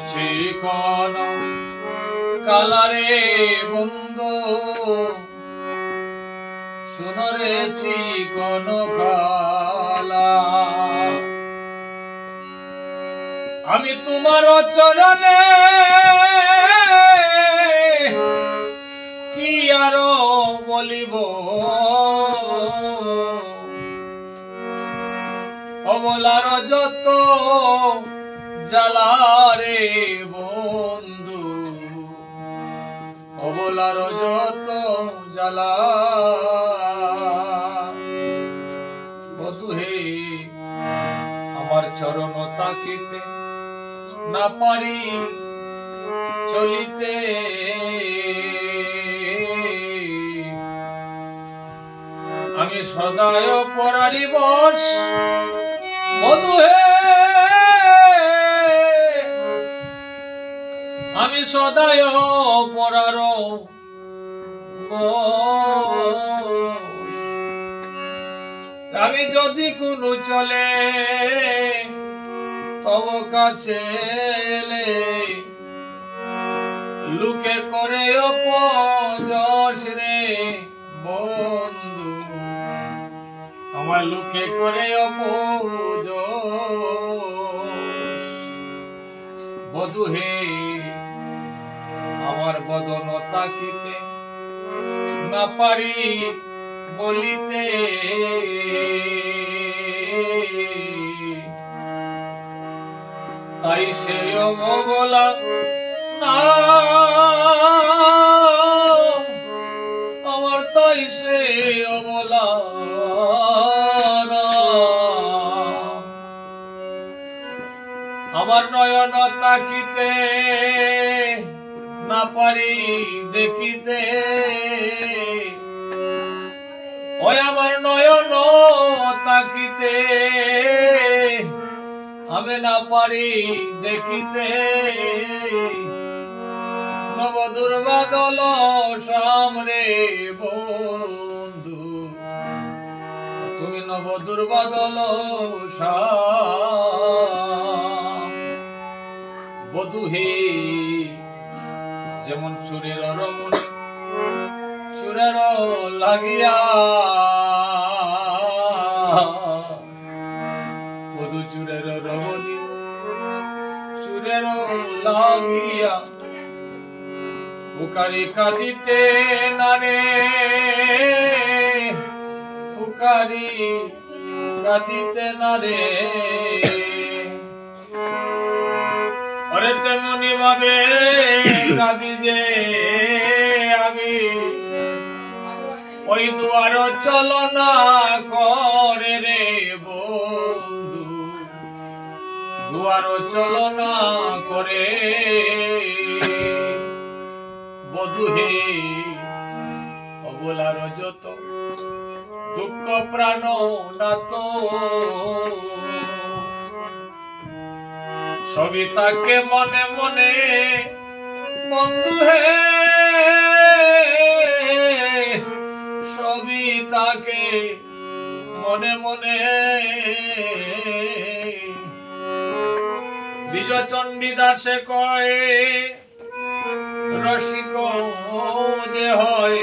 চিকন কালারে বন্ধু শুনরে চিকন কালা আমি তোমার চরণে কি আর বলিব অবলার যত জ্বালারে বন্ধু অবলার যত জ্বালা বধু হে আমার চরণ তাকিতে না পারি চলিতে আমি সদায় পরারি বশ বধু হে আমি সদায় পরার বশ আমি যদি কোনো চলে তব কাছে লুকে করে অপযশ রে বন্ধু আমার লুকে করে অপযশ বধু হে আমার বদন তাকিতে না পারি বলিতে তাই সে অবলা না আমার তাই সে অবলা আমার নয়ন তাকিতে না পারি দেখিতে ওই আমার নয়ন তাকিতে আমি না পারি দেখিতে নব দুর্বাদল সামরে বন্ধু তুমি নব দুর্বাদল বধু হে যেমন চুরের রমণী চুরের লাগিয়া বধু চুরের রমণী চুরের লাগিয়া ফুকারি কাঁদিতে নারে ফুকারি কাঁদিতে নারে অরে তেমনি ভাবে কাঁদি যে আমি ওই দুয়ার চলনা করে রে বন্ধু দুয়ার চলনা করে বধু হে অবলার যত দুঃখ প্রাণ নাত সবই তাকে মনে মনে বন্ধু হে সবই তাকে মনে মনে বিজয় চণ্ডী দাসে কয় রসিক যে হয়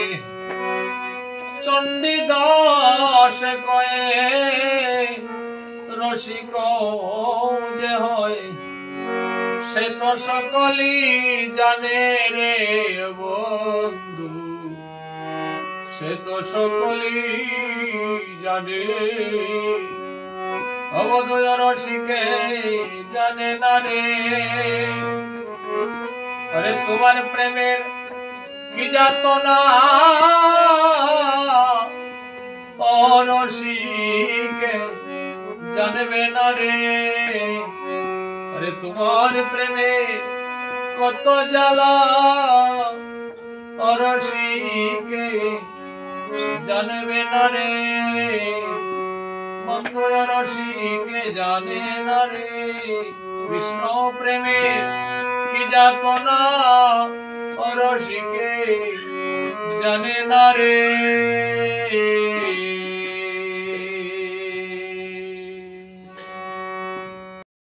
চণ্ডী দাস কয় রসিক যে হয় সে তো সকলই জানে রে বন্ধু সে তো সকলই জানে অবধূয় রসিকে জানে না রে আরে তোমার প্রেমের কি যাতনা রসিকে জানবে না রে আরে তোমার প্রেমের কত জ্বালা রসিকে জানবে না রে বন্ধু রসিকে জানে না রে কৃষ্ণ প্রেমের কি যাতনা রসিকে জানে না রে।